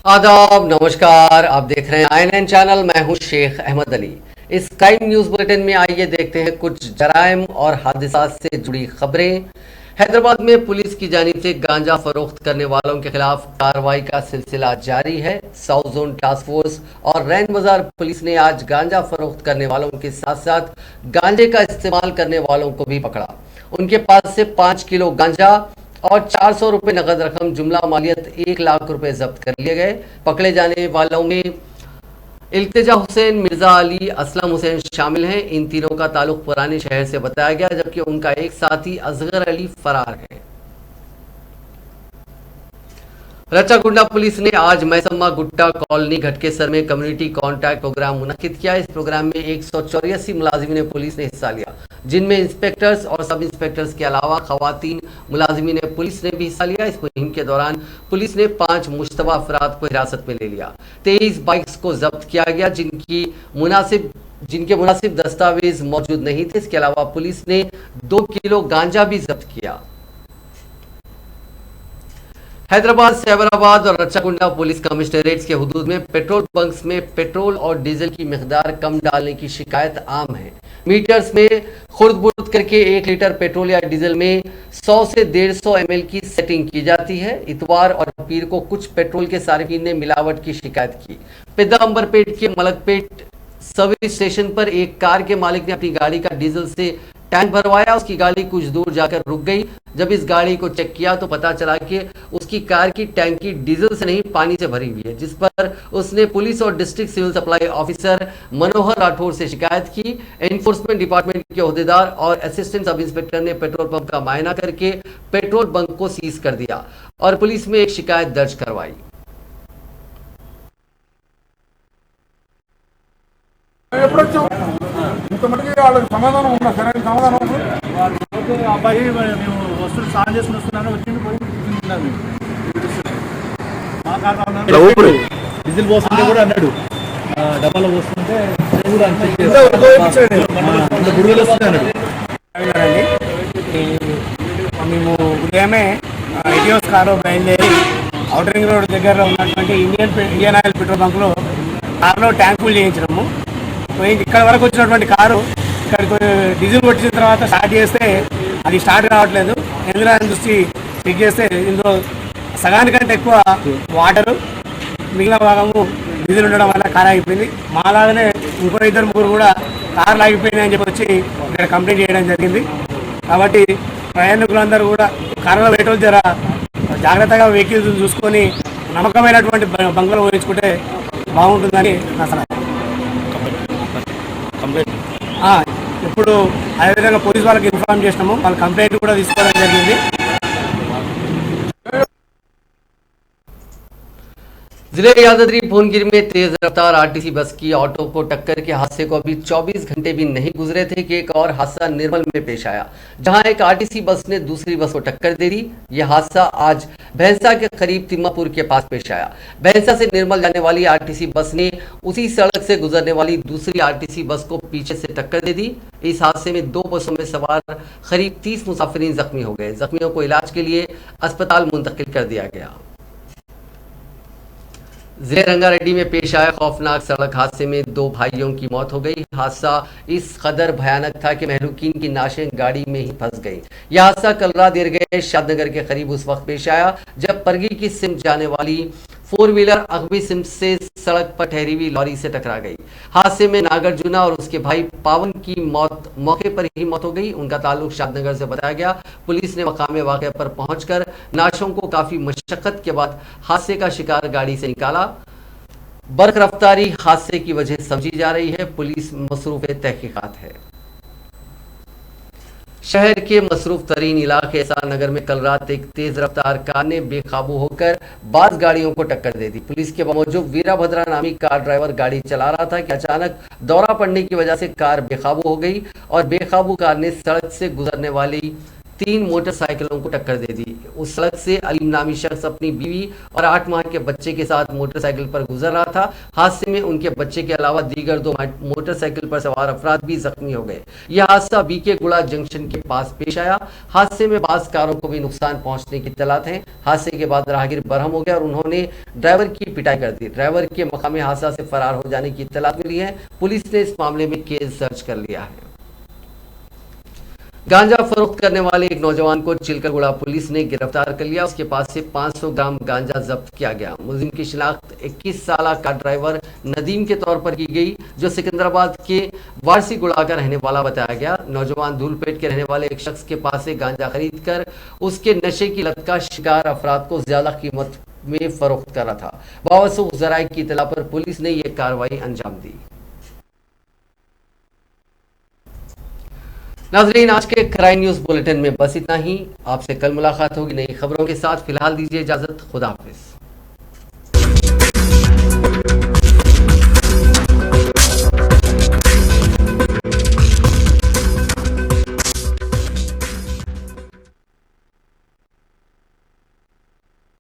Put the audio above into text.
आदाब, नमस्कार। आप देख रहे हैं INN चैनल। मैं हूं शेख अहमद अली। इस क्राइम न्यूज बुलेटिन में आइए देखते हैं कुछ जराइम और हादसात से जुड़ी खबरें। हैदराबाद में पुलिस की जानिब से गांजा फरोख्त करने वालों के खिलाफ कार्रवाई का सिलसिला जारी है। साउथ जोन टास्क फोर्स और रैन बाजार पुलिस ने आज गांजा फरोख्त करने वालों के साथ साथ गांजे का इस्तेमाल करने वालों को भी पकड़ा। उनके पास से 5 किलो गांजा और 400 रुपए नकद रकम जुमला मालियत 1 लाख रुपए जब्त कर लिए गए। पकड़े जाने वालों में इल्तिजा हुसैन, मिर्जा अली, असलम हुसैन शामिल हैं। इन तीनों का ताल्लुक पुराने शहर से बताया गया, जबकि उनका एक साथी असगर अली फरार है। रचागुंडा पुलिस ने आज मैसम्मा गुट्टा कॉलोनी घटकेसर में कम्युनिटी कॉन्टैक्ट प्रोग्राम मुनक्किद किया। इस प्रोग्राम में 184 मुलाजिमीन पुलिस ने हिस्सा लिया, जिनमें इंस्पेक्टर्स और सब इंस्पेक्टर्स के अलावा खवातीन मुलाजिमीन पुलिस ने भी हिस्सा लिया। इस मुहिम के दौरान पुलिस ने 5 मुश्तबा अफराद को हिरासत में ले लिया। 23 बाइक्स को जब्त किया गया, जिनके मुनासिब दस्तावेज मौजूद नहीं थे। इसके अलावा पुलिस ने 2 किलो गांजा भी जब्त किया। हैदराबाद, सैबराबाद और रचागुंडा पुलिस कमिश्नरेट्स के हुदूद में पेट्रोल बंक्स में पेट्रोल और डीजल की मिकदार कम डालने की शिकायत आम है। मीटर्स में खुर्द-बुर्द करके 1 लीटर पेट्रोल या डीजल में 100 से 150 ml की सेटिंग की जाती है। इतवार और पीर को कुछ पेट्रोल के सार्फिन ने मिलावट की शिकायत की। पिद्दा-अंबरपेट के मलकपेट सर्विस स्टेशन पर एक कार के मालिक ने अपनी गाड़ी का डीजल से टैंक भरवाया। उसकी गाड़ी कुछ दूर जाकर रुक गई। जब इस गाड़ी को चेक किया तो पता चला कि उसकी कार की टैंकी डीजल से नहीं, पानी से भरी हुई है, जिस पर उसने पुलिस और डिस्ट्रिक्ट सिविल सप्लाई ऑफिसर मनोहर राठौर से शिकायत की। एनफोर्समेंट डिपार्टमेंट के ओहदेदार और असिस्टेंट सब इंस्पेक्टर ने पेट्रोल पंप का मुआयना करके पेट्रोल बंक को सीज कर दिया और पुलिस में एक शिकायत दर्ज करवाई। సమాధానం ఉన్నా సరైన సమాధానం అబ్బాయి మేము వస్తువులు స్నానం చేసుకుని వస్తున్నాను, వచ్చింది పోయి కూర్చుంటున్నాను. మా కాకా ఉన్నాడు, డీజిల్ పోస్తుంటే కూడా అన్నాడు, డబ్బాలో పోస్తుంటే కూడా బుడుగలు వస్తున్నాడు. మేము ఉదయమే ఎటియోస్ కారు బయలుదేరి ఔటర్ రింగ్ రోడ్ దగ్గర ఉన్నటువంటి ఇండియన్ ఆయిల్ పెట్రోల్ బంక్లో కారులో ట్యాంక్ ఫుల్ చేయించడము. ఇక్కడ వరకు వచ్చినటువంటి కారు ఇక్కడికి డీజిల్ కొట్టిన తర్వాత స్టార్ట్ చేస్తే అది స్టార్ట్ కావట్లేదు. ఎందులో చూసి చెక్ చేస్తే ఇందులో సగానికంటే ఎక్కువ వాటరు, మిగిలిన భాగము డీజిల్ ఉండడం వల్ల కారు ఆగిపోయింది. మాలాగానే ఇంకో 2-3 కూడా కార్లు ఆగిపోయినాయి అని చెప్పి వచ్చి ఇక్కడ కంప్లైంట్ చేయడం జరిగింది. కాబట్టి ప్రయాణికులందరూ కూడా కారులో పెట్రోల్ జర జాగ్రత్తగా వెహికల్స్ చూసుకొని నమ్మకమైనటువంటి బంకులో పోయించుకుంటే బాగుంటుందని నా సలహా. ఇప్పుడు అదేవిధంగా పోలీస్ వాళ్ళకి ఇన్ఫార్మ్ చేసినాము, వాళ్ళ కంప్లైంట్ కూడా తీసుకోవడం జరిగింది. जिले यादाद्री भुवनगिरी में तेज रफ्तार आरटीसी बस की ऑटो को टक्कर के हादसे को अभी 24 घंटे भी नहीं गुजरे थे कि एक और हादसा निर्मल में पेश आया, जहां एक आरटीसी बस ने दूसरी बस को टक्कर दे दी। यह हादसा आज भैंसा के करीब तिम्मापुर के पास पेश आया। भैंसा से निर्मल जाने वाली आरटीसी बस ने उसी सड़क से गुजरने वाली दूसरी आरटीसी बस को पीछे से टक्कर दे दी। इस हादसे में 2 बसों में सवार करीब 30 मुसाफिरीन जख्मी हो गए। जख्मियों को इलाज के लिए अस्पताल मुंतकिल कर दिया गया। जिले रंगारेड्डी में पेश आए खौफनाक सड़क हादसे में 2 भाइयों की मौत हो गई। हादसा इस कदर भयानक था कि महलूकीन की नाशें गाड़ी में ही फंस गई। यह हादसा कल रात देर गए शादनगर के करीब उस वक्त पेश आया जब परगी की सिमत जाने वाली 4 व्हीलर अगबी सिमत से सड़क पर ठहरी हुई लॉरी से टकरा गई। हादसे में नागार्जुना और उसके भाई पावन की मौके पर ही मौत हो गई। उनका ताल्लुक शादनगर से बताया गया। पुलिस ने मकामे वाक़या पर पहुंचकर नाशों को काफी मशक्कत के बाद हादसे का शिकार गाड़ी से निकाला। बर्क रफ्तारी हादसे की वजह समझी जा रही है। पुलिस मसरूफ तहकीकात है। शहर के मसरूफ तरीन इलाके एहसान नगर में कल रात एक तेज रफ्तार कार ने बेकाबू होकर 22 गाड़ियों को टक्कर दे दी। पुलिस के बावजूद वीराभद्रा नामी कार ड्राइवर गाड़ी चला रहा था कि अचानक दौरा पड़ने की वजह से कार बेकाबू हो गई और बेकाबू कार ने सड़क से गुजरने वाली 3 मोटरसाइकिलों को टक्कर दे दी। उस सड़क से अलीम नामी शख्स अपनी बीवी और 8 माह के बच्चे के साथ मोटरसाइकिल पर गुजर रहा था। हादसे में उनके बच्चे के अलावा दीगर 2 मोटरसाइकिल पर सवार अफराद भी जख्मी हो गए। यह हादसा बीके गुड़ा जंक्शन के पास पेश आया। हादसे में बास कारों को भी नुकसान पहुंचने की इत्तलात है। हादसे के बाद राहगीर बरहम हो गया और उन्होंने ड्राइवर की पिटाई कर दी। ड्राइवर के मकामी हादसा से फरार हो जाने की इत्तलात मिली है। पुलिस ने इस मामले में केस दर्ज कर लिया है। गांजा फरोख्त करने वाले एक नौजवान को चिलकलगुड़ा पुलिस ने गिरफ्तार कर लिया। उसके पास से 500 ग्राम गांजा जब्त किया गया। मुलजिम की शिनाख्त 21 साल का ड्राइवर नदीम के तौर पर की गई, जो सिकंदराबाद के वारसी गुड़ा का रहने वाला बताया गया। नौजवान धूलपेट के रहने वाले एक शख्स के पास से गांजा खरीद कर उसके नशे की लत का शिकार अफराद को ज्यादा कीमत में फरोख्त कर रहा था। बावसूख जराये की इत्तला पर पुलिस ने यह कार्रवाई अंजाम दी। नाज़रीन, आज के क्राइम न्यूज बुलेटिन में बस इतना ही। आपसे कल मुलाकात होगी नई खबरों के साथ। फिलहाल दीजिए इजाजत। खुदा हाफिज।